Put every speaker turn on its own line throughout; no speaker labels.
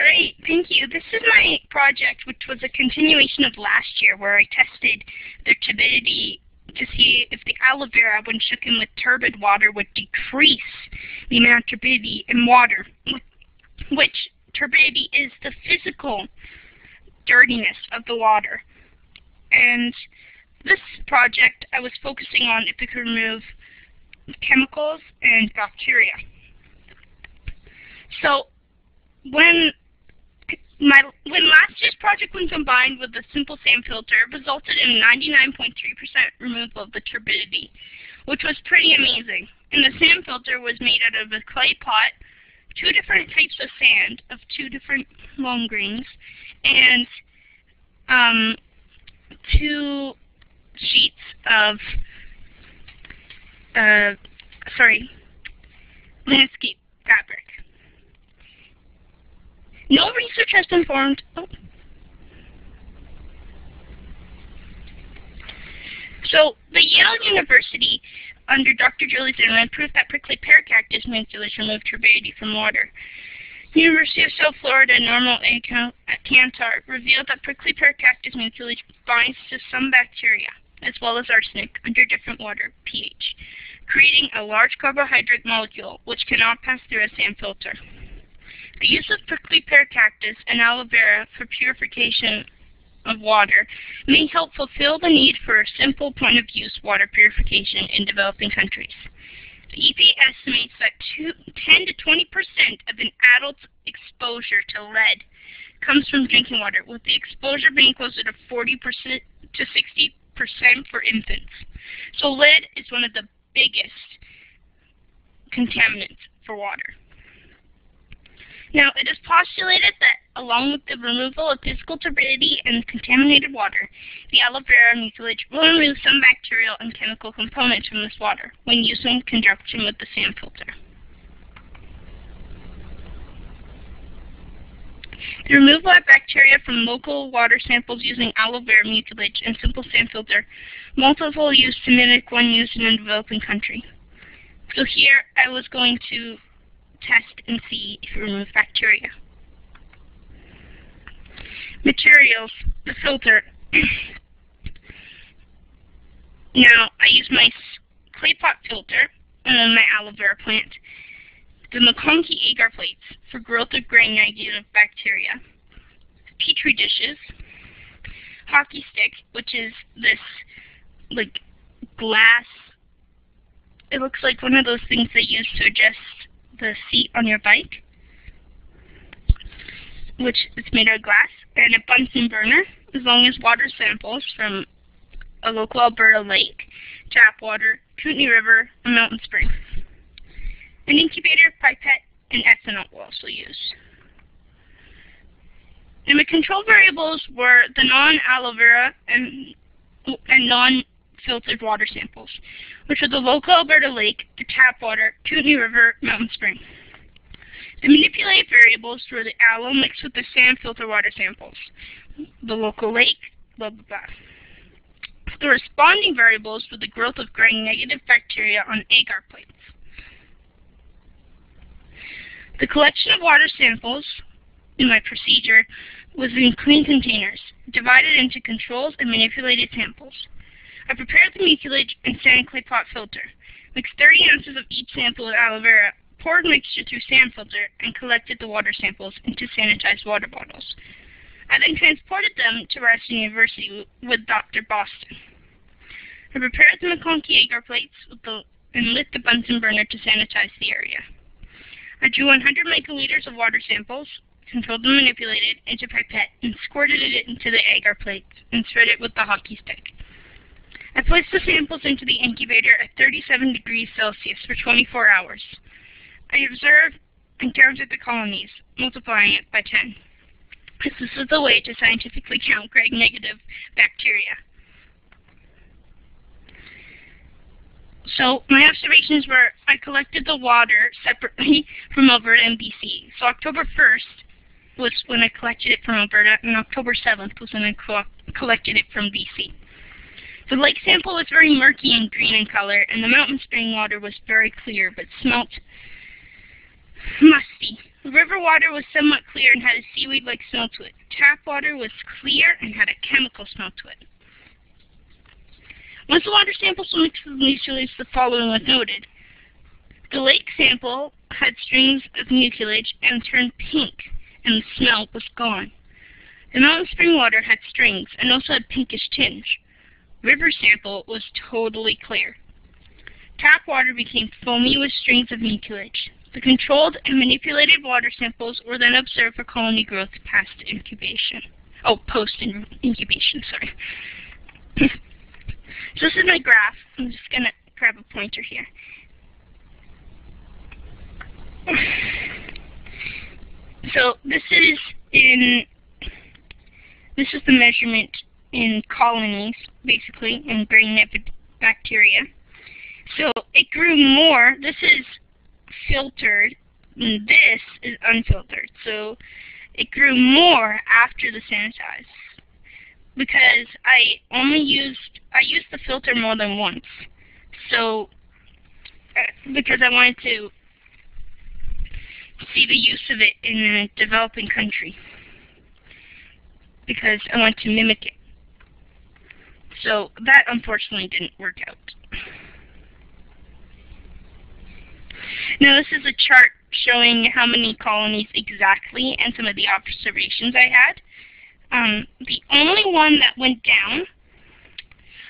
Great, thank you. This is my project, which was a continuation of last year, where I tested the turbidity to see if the aloe vera, when shaken with turbid water, would decrease the amount of turbidity in water, which turbidity is the physical dirtiness of the water. And this project, I was focusing on if it could remove chemicals and bacteria. So when last year's project, when combined with the simple sand filter, resulted in 99.3% removal of the turbidity, which was pretty amazing. And the sand filter was made out of a clay pot, 2 different types of sand of 2 different long grains, and 2 sheets of landscape fabric. No research has been formed. So, the Yale University, under Dr. Julie Zimmerman, proved that prickly pear cactus mucilage removed turbidity from water. University of South Florida Normal A. Cantor revealed that prickly pear cactus mucilage binds to some bacteria, as well as arsenic, under different water pH, creating a large carbohydrate molecule which cannot pass through a sand filter. The use of prickly pear cactus and aloe vera for purification of water may help fulfill the need for a simple point-of-use water purification in developing countries. The EPA estimates that 10 to 20% of an adult's exposure to lead comes from drinking water, with the exposure being closer to 40% to 60% for infants. So lead is one of the biggest contaminants for water. Now, it is postulated that along with the removal of physical turbidity and contaminated water, the aloe vera mucilage will remove some bacterial and chemical components from this water when used in conjunction with the sand filter. The removal of bacteria from local water samples using aloe vera mucilage and simple sand filter, multiple use to mimic one used in a developing country. So here I was going to test and see if it removes bacteria. Materials, the filter. Now, I use my clay pot filter and my aloe vera plant, the McConkey agar plates for growth of gram-negative bacteria, petri dishes, hockey stick, which is this like glass. It looks like one of those things they use to adjust the seat on your bike, which is made out of glass, and a Bunsen burner, as long as water samples from a local Alberta lake, tap water, Kootenay River, and mountain spring. An incubator, pipette, and ethanol were also used. And the control variables were the non-aloe vera and non-filtered water samples, which are the local Alberta lake, the tap water, Kootenay River, mountain spring. The manipulated variables were the aloe mixed with the sand filter water samples, the local lake, blah blah blah. The responding variables were the growth of gram-negative bacteria on agar plates. The collection of water samples in my procedure was in clean containers, divided into controls and manipulated samples. I prepared the mucilage and sand clay pot filter, mixed 30 ounces of each sample with aloe vera, poured mixture through sand filter, and collected the water samples into sanitized water bottles. I then transported them to Ryerson University with Dr. Boston. I prepared the McConkey agar plates and lit the Bunsen burner to sanitize the area. I drew 100 microliters of water samples, controlled and manipulated into pipette, and squirted it into the agar plates and spread it with the hockey stick. I placed the samples into the incubator at 37 degrees Celsius for 24 hours. I observed and counted the colonies, multiplying it by 10. This is the way to scientifically count gram-negative bacteria. So my observations were, I collected the water separately from Alberta and BC. So October 1st was when I collected it from Alberta, and October 7th was when I collected it from BC. The lake sample was very murky and green in color, and the mountain spring water was very clear, but smelt musty. River water was somewhat clear and had a seaweed-like smell to it. Tap water was clear and had a chemical smell to it. Once the water samples were mixed with mucilage, the following was noted. The lake sample had strings of mucilage and turned pink, and the smell was gone. The mountain spring water had strings and also had pinkish tinge. River sample was totally clear. Tap water became foamy with strings of mucilage. The controlled and manipulated water samples were then observed for colony growth post-incubation. Sorry. So this is my graph. I'm just going to grab a pointer here. So this is the measurement in colonies, basically, in grain bacteria. So it grew more. This is filtered, and this is unfiltered. So it grew more after the sanitize, because I used the filter more than once. So because I wanted to see the use of it in a developing country, because I want to mimic it. So that unfortunately didn't work out. Now this is a chart showing how many colonies exactly and some of the observations I had. The only one that went down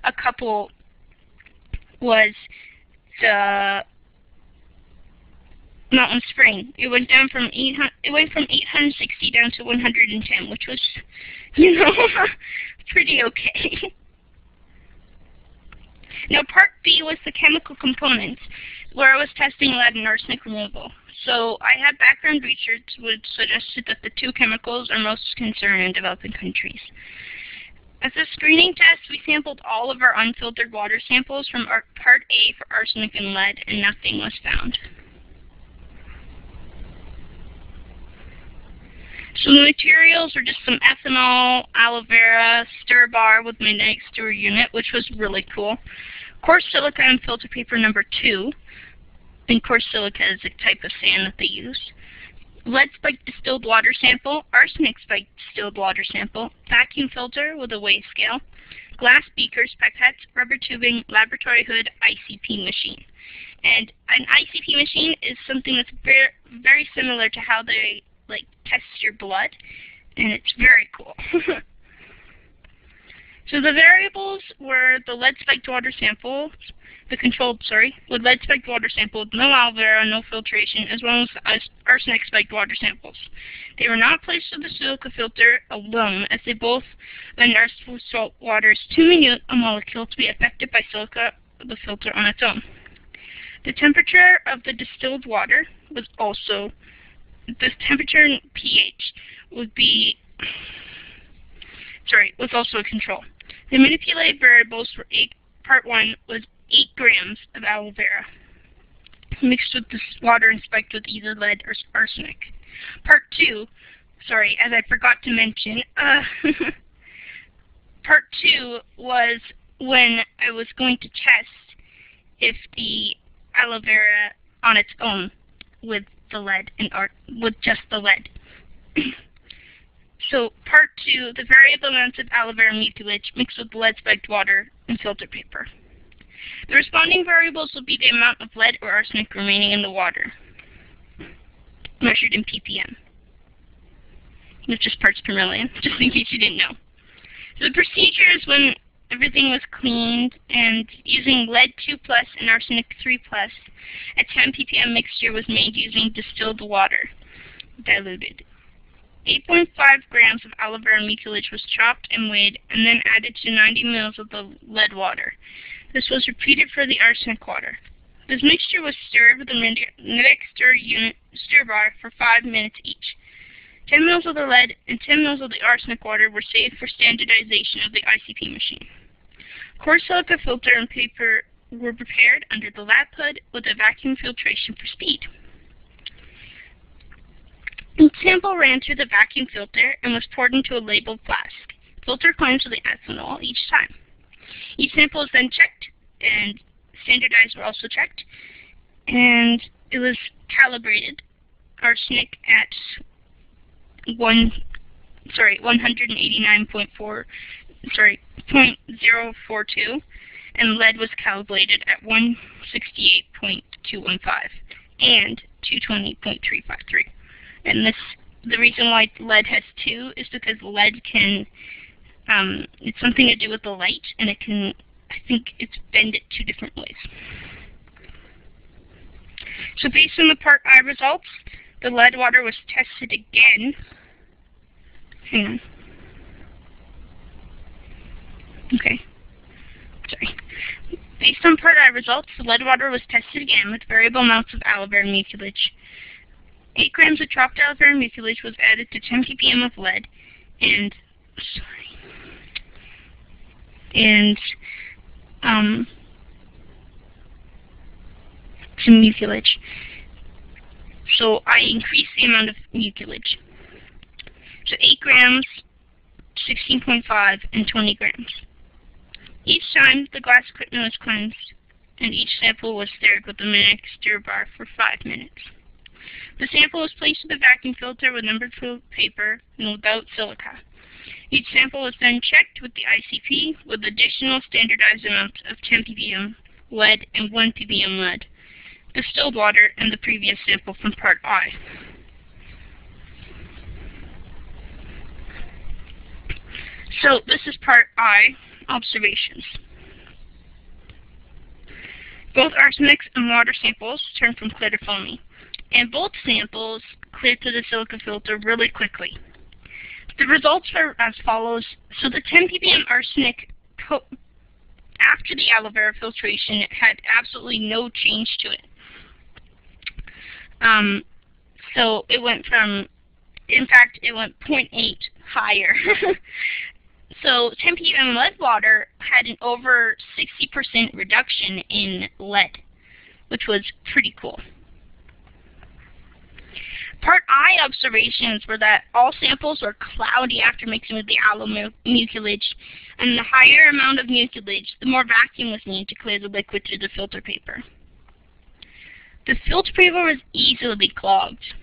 a couple was the Mountain Spring. It went down from 860 down to 110, which was, pretty okay. Now part B was the chemical components, where I was testing lead and arsenic removal. So I had background research which suggested that the two chemicals are most concerned in developing countries. As a screening test, we sampled all of our unfiltered water samples from Part A for arsenic and lead, and nothing was found. So the materials were just some ethanol, aloe vera, stir bar with magnetic stir unit, which was really cool. Coarse silica and filter paper number 2. And coarse silica is a type of sand that they use. Lead spiked distilled water sample, arsenic spiked distilled water sample, vacuum filter with a weigh scale, glass beakers, pipettes, rubber tubing, laboratory hood, ICP machine. And an ICP machine is something that's very, very similar to how they test your blood, and it's very cool. So the variables were the lead spiked water samples, with lead spiked water sample, no aloe vera, no filtration, as well as the arsenic spiked water samples. They were not placed with the silica filter alone, as they both lend arsenic salt water is too minute a molecule to be affected by silica, the filter on its own. The temperature of the distilled water was also temperature and pH was also a control. The manipulated variables for part 1 was 8 grams of aloe vera mixed with this water and spiked with either lead or arsenic. Part 2, as I forgot to mention, part 2 was when I was going to test if the aloe vera on its own with the lead with just the lead. So part 2, the variable amounts of aloe vera mucilage mixed with lead spiked water and filter paper. The responding variables will be the amount of lead or arsenic remaining in the water, measured in ppm, which is parts per million, just in case you didn't know. So the procedure is when everything was cleaned, and using lead 2+ and arsenic 3+, a 10 ppm mixture was made using distilled water, diluted. 8.5 grams of aloe vera mucilage was chopped and weighed, and then added to 90 ml of the lead water. This was repeated for the arsenic water. This mixture was stirred with a magnetic stir bar for 5 minutes each. 10 ml of the lead and 10 ml of the arsenic water were saved for standardization of the ICP machine. Coarse silica filter and paper were prepared under the lab hood with a vacuum filtration for speed. The sample ran through the vacuum filter and was poured into a labeled flask. Filter cleansed with the ethanol each time. Each sample was then checked, and standardized were also checked, and it was calibrated arsenic at 189.042, and lead was calibrated at 168.215 and 220.353. And the reason why lead has 2 is because lead can, it's something to do with the light, and it can, I think it's bend it 2 different ways. So based on the Part I results, the lead water was tested again. Hang on. Okay. Sorry. Based on Part I results, the lead water was tested again with variable amounts of aloe vera mucilage. 8 grams of chopped aloe vera mucilage was added to 10 ppm of lead and some mucilage. So I increased the amount of mucilage. So 8 grams, 16.5, and 20 grams. Each time, the glass equipment was cleansed, and each sample was stirred with a magnetic stir bar for 5 minutes. The sample was placed in the vacuum filter with numbered paper and without silica. Each sample was then checked with the ICP with additional standardized amounts of 10 ppm lead and 1 ppm lead, distilled water, and the previous sample from Part I. So this is Part I, observations. Both arsenic and water samples turned from clear to foamy, and both samples cleared through the silica filter really quickly. The results are as follows. So the 10 ppm arsenic after the aloe vera filtration had absolutely no change to it. So it went from, in fact, it went 0.8 higher. So 10 ppm lead water had an over 60% reduction in lead, which was pretty cool. Part I observations were that all samples were cloudy after mixing with the aloe mucilage, and the higher amount of mucilage, the more vacuum was needed to clear the liquid through the filter paper. The filter paper was easily clogged,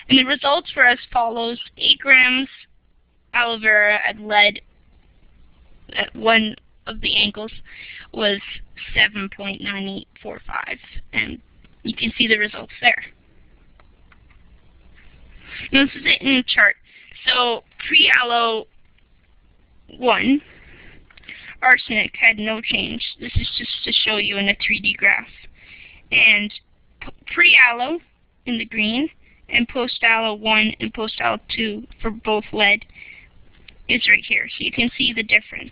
and the results were as follows. 8 grams aloe vera and lead at one of the angles was 7.9845, and you can see the results there. And this is it in the chart. So pre-aloe 1, arsenic had no change. This is just to show you in a 3D graph. And pre-aloe in the green, and post-aloe 1 and post-aloe 2 for both lead is right here. So you can see the difference.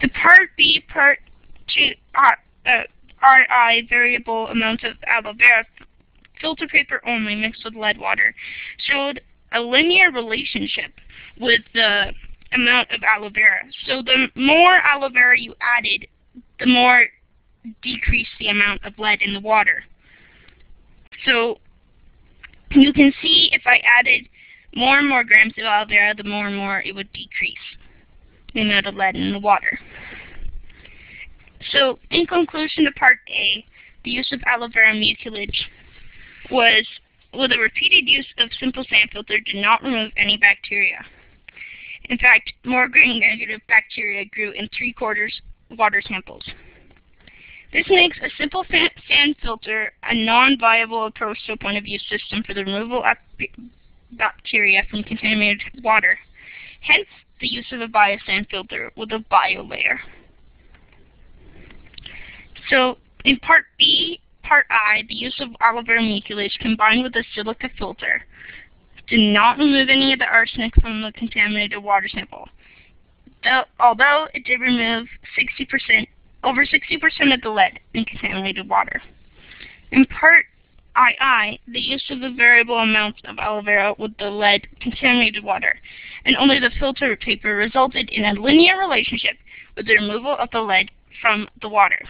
The Part B, Part 2, RI variable amounts of aloe vera filter paper only mixed with lead water showed a linear relationship with the amount of aloe vera. So the more aloe vera you added, the more decreased the amount of lead in the water. So you can see if I added more and more grams of aloe vera, the more and more it would decrease the amount of lead in the water. So, in conclusion to Part A, the use of aloe vera mucilage was, with a repeated use of simple sand filter, did not remove any bacteria. In fact, more gram-negative bacteria grew in 3/4 water samples. This makes a simple sand filter a non-viable approach to a point-of-view system for the removal of bacteria from contaminated water. Hence, the use of a biosand filter with a bio layer. So, in Part B, Part I, the use of aloe vera mucilage combined with a silica filter did not remove any of the arsenic from the contaminated water sample, although it did remove over 60% of the lead in contaminated water. In Part II, the use of the variable amounts of aloe vera with the lead contaminated water, and only the filter paper resulted in a linear relationship with the removal of the lead from the water.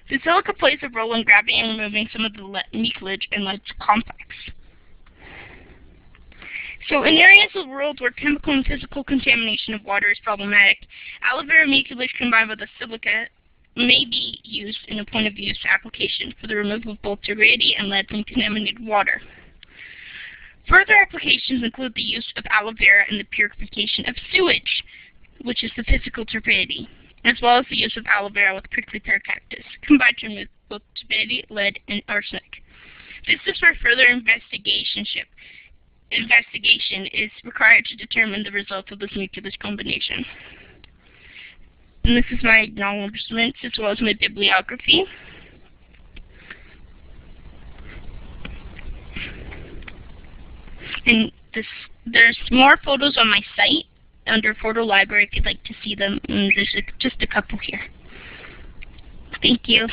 The silica plays a role in grabbing and removing some of the mucilage and lead complex. So in areas of the world where chemical and physical contamination of water is problematic, aloe vera mucilage combined with a silica may be used in a point-of-use application for the removal of both turbidity and lead from contaminated water. Further applications include the use of aloe vera in the purification of sewage, which is the physical turbidity, as well as the use of aloe vera with prickly pear cactus, combined to remove both turbidity, lead, and arsenic. This is where further investigation is required to determine the results of this nucleus combination. And this is my acknowledgements as well as my bibliography. And there's more photos on my site under Photo Library if you'd like to see them. And there's just a couple here. Thank you.